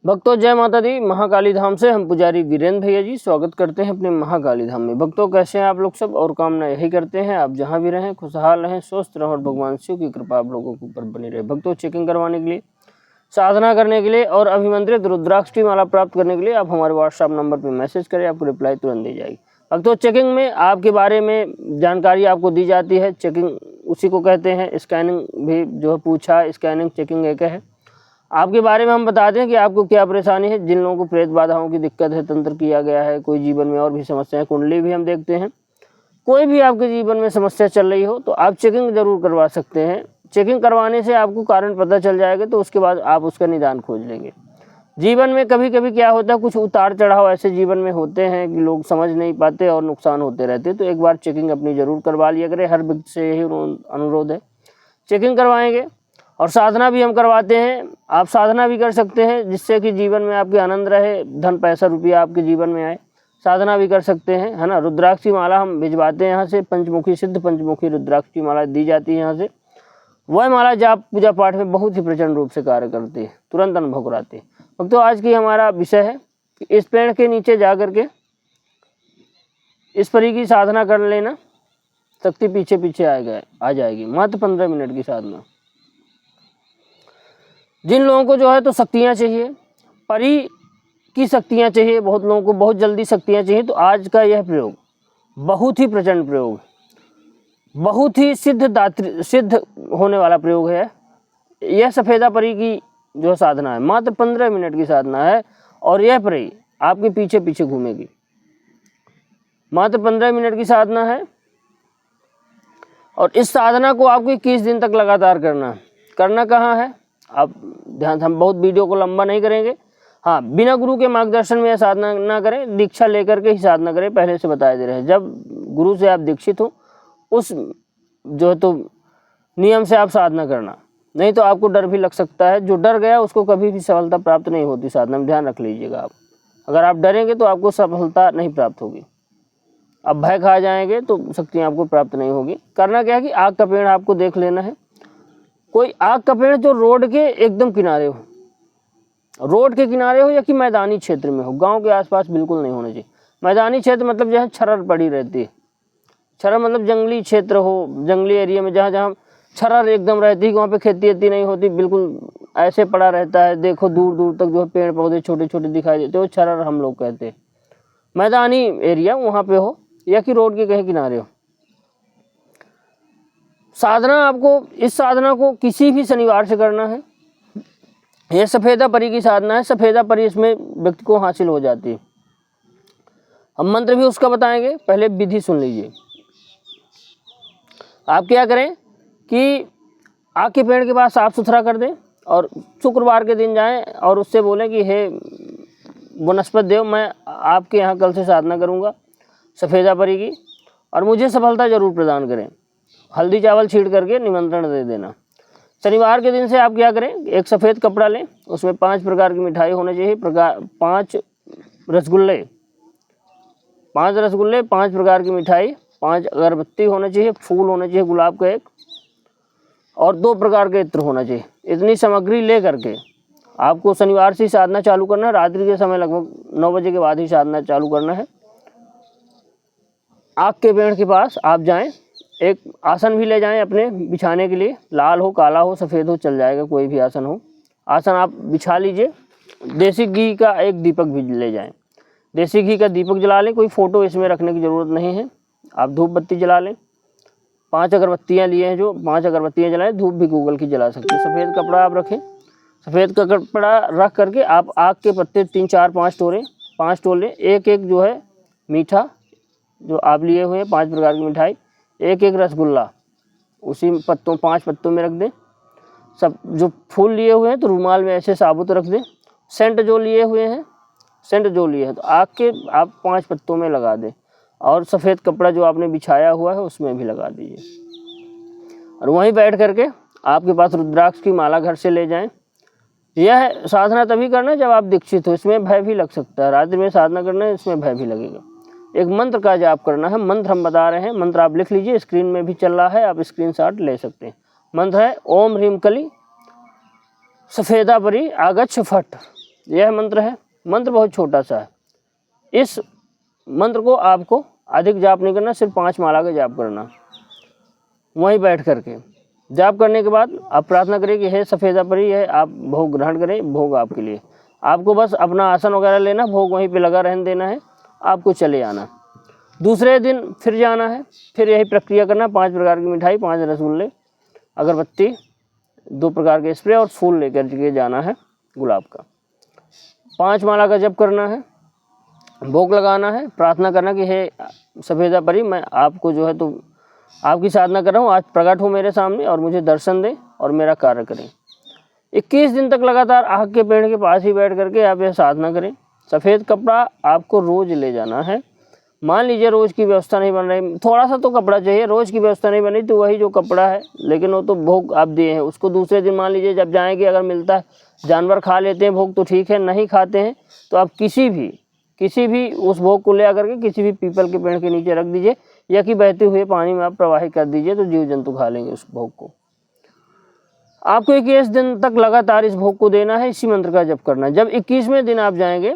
भक्तों जय माता दी। महाकाली धाम से हम पुजारी वीरेंद्र भैया जी स्वागत करते हैं अपने महाकाली धाम में। भक्तों कैसे हैं आप लोग सब, और कामना यही करते हैं आप जहां भी रहें खुशहाल रहें, स्वस्थ रहें और भगवान शिव की कृपा आप लोगों के ऊपर बनी रहे। भक्तों चेकिंग करवाने के लिए, साधना करने के लिए और अभिमंत्रित रुद्राक्ष की माला प्राप्त करने के लिए आप हमारे व्हाट्सएप नंबर पर मैसेज करें, आपको रिप्लाई तुरंत दी जाएगी। भक्तों चेकिंग में आपके बारे में जानकारी आपको दी जाती है। चेकिंग उसी को कहते हैं, स्कैनिंग भी जो है पूछा, स्कैनिंग चेकिंग एक है। आपके बारे में हम बताते हैं कि आपको क्या परेशानी है। जिन लोगों को प्रेत बाधाओं की दिक्कत है, तंत्र किया गया है, कोई जीवन में और भी समस्याएं, कुंडली भी हम देखते हैं। कोई भी आपके जीवन में समस्या चल रही हो तो आप चेकिंग जरूर करवा सकते हैं। चेकिंग करवाने से आपको कारण पता चल जाएगा, तो उसके बाद आप उसका निदान खोज लेंगे। जीवन में कभी कभी क्या होता है, कुछ उतार चढ़ाव ऐसे जीवन में होते हैं कि लोग समझ नहीं पाते और नुकसान होते रहते। तो एक बार चेकिंग अपनी जरूर करवा लिया करें। हर व्यक्ति से यही अनुरोध है, चेकिंग करवाएंगे। और साधना भी हम करवाते हैं। आप साधना भी कर सकते हैं जिससे कि जीवन में आपके आनंद रहे, धन पैसा रुपया आपके जीवन में आए। साधना भी कर सकते हैं, है ना। रुद्राक्ष की माला हम भिजवाते हैं यहाँ से, पंचमुखी सिद्ध पंचमुखी रुद्राक्ष की माला दी जाती है यहाँ से। वह माला जाप पूजा पाठ में बहुत ही प्रचंड रूप से कार्य करती है, तुरंत अनुभव कराती है। तो आज की हमारा विषय है कि इस पेड़ के नीचे जा करके इस परी की साधना कर लेना, शक्ति पीछे पीछे आ जाएगी। मात्र 15 मिनट की साधना। जिन लोगों को जो है तो शक्तियाँ चाहिए, परी की शक्तियाँ चाहिए, बहुत लोगों को बहुत जल्दी शक्तियाँ चाहिए, तो आज का यह प्रयोग बहुत ही प्रचंड प्रयोग, बहुत ही सिद्ध होने वाला प्रयोग है। यह सफ़ेदा परी की जो साधना है, मात्र 15 मिनट की साधना है और यह परी आपके पीछे पीछे घूमेगी। मात्र 15 मिनट की साधना है और इस साधना को आपको 21 दिन तक लगातार करना है। करना कहाँ है आप ध्यान से, हम बहुत वीडियो को लंबा नहीं करेंगे। हाँ, बिना गुरु के मार्गदर्शन में यह साधना ना करें, दीक्षा लेकर के ही साधना करें। पहले से बताए दे रहे हैं, जब गुरु से आप दीक्षित हो उस जो है तो नियम से आप साधना करना, नहीं तो आपको डर भी लग सकता है। जो डर गया उसको कभी भी सफलता प्राप्त नहीं होती साधना में, ध्यान रख लीजिएगा आप। अगर आप डरेंगे तो आपको सफलता नहीं प्राप्त होगी। अब भय खा जाएंगे तो शक्तियाँ आपको प्राप्त नहीं होगी। करना क्या है कि आग का पेड़ आपको देख लेना है। कोई आग का पेड़ जो रोड के एकदम किनारे हो, रोड के किनारे हो या कि मैदानी क्षेत्र में हो, गांव के आसपास बिल्कुल नहीं होना चाहिए। मैदानी क्षेत्र मतलब जहाँ छरर पड़ी रहती है, छरर मतलब जंगली क्षेत्र हो, जंगली एरिया में जहाँ जहाँ छरर एकदम रहती है, वहाँ पे खेती वेती नहीं होती, बिल्कुल ऐसे पड़ा रहता है। देखो दूर दूर तक जो है पेड़ पौधे छोटे छोटे दिखाई देते हो, छरर हम लोग कहते हैं। मैदानी एरिया वहाँ पे हो या कि रोड के कहीं किनारे हो। साधना आपको, इस साधना को किसी भी शनिवार से करना है। यह सफ़ेदा परी की साधना है। सफ़ेदा परी इसमें व्यक्ति को हासिल हो जाती है। हम मंत्र भी उसका बताएंगे, पहले विधि सुन लीजिए। आप क्या करें कि आग के पेड़ के पास साफ सुथरा कर दें और शुक्रवार के दिन जाएं और उससे बोलें कि हे वनस्पति देव, मैं आपके यहाँ कल से साधना करूँगा सफ़ेदा परी की, और मुझे सफलता जरूर प्रदान करें। हल्दी चावल छीट करके निमंत्रण दे देना। शनिवार के दिन से आप क्या करें, एक सफ़ेद कपड़ा लें, उसमें 5 प्रकार की मिठाई होनी चाहिए। 5 रसगुल्ले, 5 प्रकार की मिठाई, 5 अगरबत्ती होना चाहिए, फूल होना चाहिए गुलाब का एक, और 2 प्रकार के इत्र होना चाहिए। इतनी सामग्री ले करके आपको शनिवार से ही साधना चालू करना है। रात्रि के समय लगभग 9 बजे के बाद ही साधना चालू करना है। आग के पेड़ के पास आप जाएं, एक आसन भी ले जाएं अपने बिछाने के लिए, लाल हो, काला हो, सफ़ेद हो, चल जाएगा, कोई भी आसन हो। आसन आप बिछा लीजिए। देसी घी का एक दीपक भी ले जाएं, देसी घी का दीपक जला लें। कोई फ़ोटो इसमें रखने की ज़रूरत नहीं है। आप धूप बत्ती जला लें। 5 अगरबत्तियाँ लिए हैं, जो 5 अगरबत्तियाँ जलाएं। धूप भी गूगल की जला सकते हैं। सफ़ेद कपड़ा आप रखें। सफ़ेद का कपड़ा रख करके आप आग के पत्ते 3 4 5 तोड़ें, 5 तोड़ लें। एक एक जो है मीठा जो आप लिए हुए हैं, 5 प्रकार की मिठाई, एक एक रसगुल्ला उसी पत्तों 5 पत्तों में रख दें। सब जो फूल लिए हुए हैं तो रुमाल में ऐसे साबुत रख दें। सेंट जो लिए हुए हैं, सेंट जो लिए हैं तो आग के आप 5 पत्तों में लगा दें, और सफ़ेद कपड़ा जो आपने बिछाया हुआ है उसमें भी लगा दीजिए। और वहीं बैठ करके आपके पास रुद्राक्ष की माला घर से ले जाएं। यह साधना तभी करना जब आप दीक्षित हो। इसमें भय भी लग सकता है, रात्रि में साधना करना है, इसमें भय भी लगेगा। एक मंत्र का जाप करना है। मंत्र हम बता रहे हैं, मंत्र आप लिख लीजिए, स्क्रीन में भी चल रहा है, आप स्क्रीनशॉट ले सकते हैं। मंत्र है ओम ह्रीम कली सफ़ेदा परी आगच्छ फट। यह मंत्र है। मंत्र बहुत छोटा सा है। इस मंत्र को आपको अधिक जाप नहीं करना, सिर्फ 5 माला का जाप करना। वहीं बैठ करके जाप करने के बाद आप प्रार्थना करें कि हे सफ़ेदा परी, है आप भोग ग्रहण करें, भोग आपके लिए। आपको बस अपना आसन वगैरह लेना, भोग वहीं पे लगा रहने देना है, आपको चले आना। दूसरे दिन फिर जाना है, फिर यही प्रक्रिया करना। 5 प्रकार की मिठाई, 5 रसगुल्ले, अगरबत्ती, 2 प्रकार के स्प्रे और फूल लेकर के जाना है गुलाब का। 5 माला का जप करना है, भोग लगाना है, प्रार्थना करना कि हे सफ़ेदा परी, मैं आपको जो है तो आपकी साधना कर रहा हूँ, आज प्रकट हो मेरे सामने और मुझे दर्शन दें और मेरा कार्य करें। 21 दिन तक लगातार आग के पेड़ के पास ही बैठ करके आप यह साधना करें। सफ़ेद कपड़ा आपको रोज़ ले जाना है। मान लीजिए रोज़ की व्यवस्था नहीं बन रही, थोड़ा सा तो कपड़ा चाहिए, रोज़ की व्यवस्था नहीं बन रही तो वही जो कपड़ा है, लेकिन वो तो भोग आप दिए हैं, उसको दूसरे दिन मान लीजिए जब जाएंगे, अगर मिलता है, जानवर खा लेते हैं भोग तो ठीक है, नहीं खाते हैं तो आप किसी भी उस भोग को ले आकर के किसी भी पीपल के पेड़ के नीचे रख दीजिए, या कि बहते हुए पानी में आप प्रवाहित कर दीजिए, तो जीव जंतु खा लेंगे उस भोग को। आपको 21 दिन तक लगातार इस भोग को देना है, इसी मंत्र का जप करना है। जब 21वें दिन आप जाएंगे,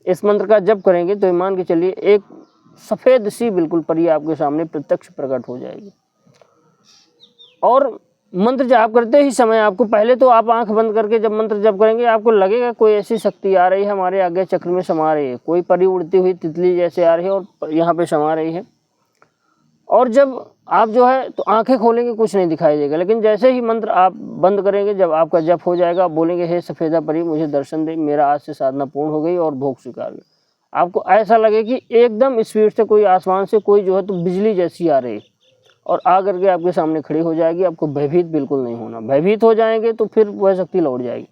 इस मंत्र का जप करेंगे, तो मान के चलिए एक सफ़ेद सी बिल्कुल परी आपके सामने प्रत्यक्ष प्रकट हो जाएगी। और मंत्र जाप करते ही समय आपको, पहले तो आप आंख बंद करके जब मंत्र जप करेंगे, आपको लगेगा कोई ऐसी शक्ति आ रही है हमारे आगे चक्र में समा रही है, कोई परी उड़ती हुई तितली जैसे आ रही है और यहाँ पे समा रही है। और जब आप जो है तो आंखें खोलेंगे, कुछ नहीं दिखाई देगा, लेकिन जैसे ही मंत्र आप बंद करेंगे, जब आपका जप हो जाएगा, आप बोलेंगे हे सफ़ेदा परी, मुझे दर्शन दे, मेरा आज से साधना पूर्ण हो गई और भोग स्वीकार। आपको ऐसा लगे कि एकदम स्पीड से कोई आसमान से कोई जो है तो बिजली जैसी आ रही और आ करके आपके सामने खड़ी हो जाएगी। आपको भयभीत बिल्कुल नहीं होना, भयभीत हो जाएंगे तो फिर वह शक्ति लौट जाएगी।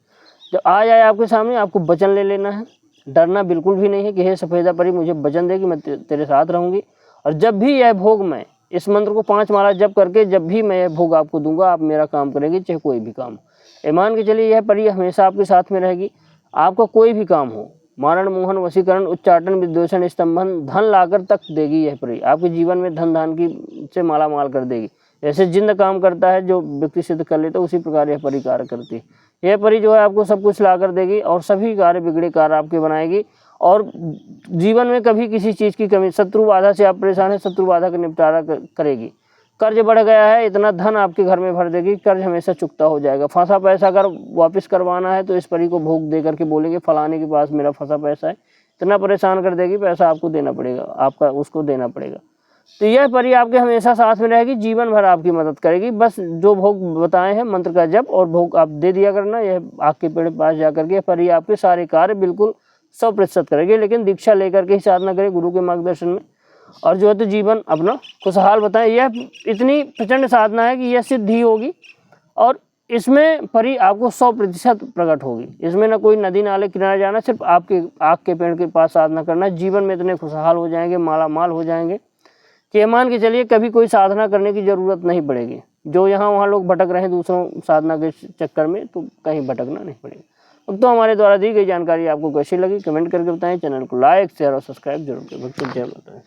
जब आ जाए आपके सामने, आपको वचन ले लेना है, डरना बिल्कुल भी नहीं है कि हे सफ़ेदा परी, मुझे वचन दे कि मैं तेरे साथ रहूँगी। और जब भी यह भोग, मैं इस मंत्र को 5 माला जप करके जब भी मैं यह भोग आपको दूंगा, आप मेरा काम करेंगे, चाहे कोई भी काम हो। मान के चलिए यह परी हमेशा आपके साथ में रहेगी। आपका कोई भी काम हो, मारण, मोहन, वशीकरण, उच्चाटन, विद्वेषण, स्तंभन, धन लाकर तक देगी यह परी। आपके जीवन में धन धान की से माला माल कर देगी। जैसे जिंद काम करता है, जो व्यक्ति सिद्ध कर लेता है, उसी प्रकार यह परी कार्य करती है। यह परी जो है आपको सब कुछ ला कर देगी और सभी कार्य बिगड़े कार्य आपके बनाएगी। और जीवन में कभी किसी चीज़ की कमी, शत्रु बाधा से आप परेशान है, शत्रु बाधा का निपटारा करेगी। कर्ज बढ़ गया है, इतना धन आपके घर में भर देगी, कर्ज हमेशा चुकता हो जाएगा। फंसा पैसा अगर वापस करवाना है तो इस परी को भोग दे करके बोलेंगे फलाने के पास मेरा फंसा पैसा है, इतना परेशान कर देगी, पैसा आपको देना पड़ेगा, आपका उसको देना पड़ेगा। तो यह परी आपके हमेशा साथ में रहेगी, जीवन भर आपकी मदद करेगी। बस जो भोग बताए हैं, मंत्र का जप और भोग आप दे दिया करना। यह आग के पेड़ पास जाकर के परी आपके सारे कार्य बिल्कुल 100% करेंगे, लेकिन दीक्षा लेकर के ही साधना करें गुरु के मार्गदर्शन में, और जो है तो जीवन अपना खुशहाल बताएं। यह इतनी प्रचंड साधना है कि यह सिद्ध ही होगी और इसमें परी आपको 100% प्रकट होगी। इसमें ना कोई नदी नाले किनारे जाना, सिर्फ आपके आग के पेड़ के पास साधना करना। जीवन में इतने खुशहाल हो जाएंगे, माला माल हो जाएंगे कि मान के चलिए कभी कोई साधना करने की ज़रूरत नहीं पड़ेगी। जो यहाँ वहाँ लोग भटक रहे हैं दूसरों साधना के चक्कर में, तो कहीं भटकना नहीं पड़ेगा। तो हमारे द्वारा दी गई जानकारी आपको कैसी लगी, कमेंट करके बताएं। चैनल को लाइक, शेयर और सब्सक्राइब जरूर करें। भक्तों जय माता दी।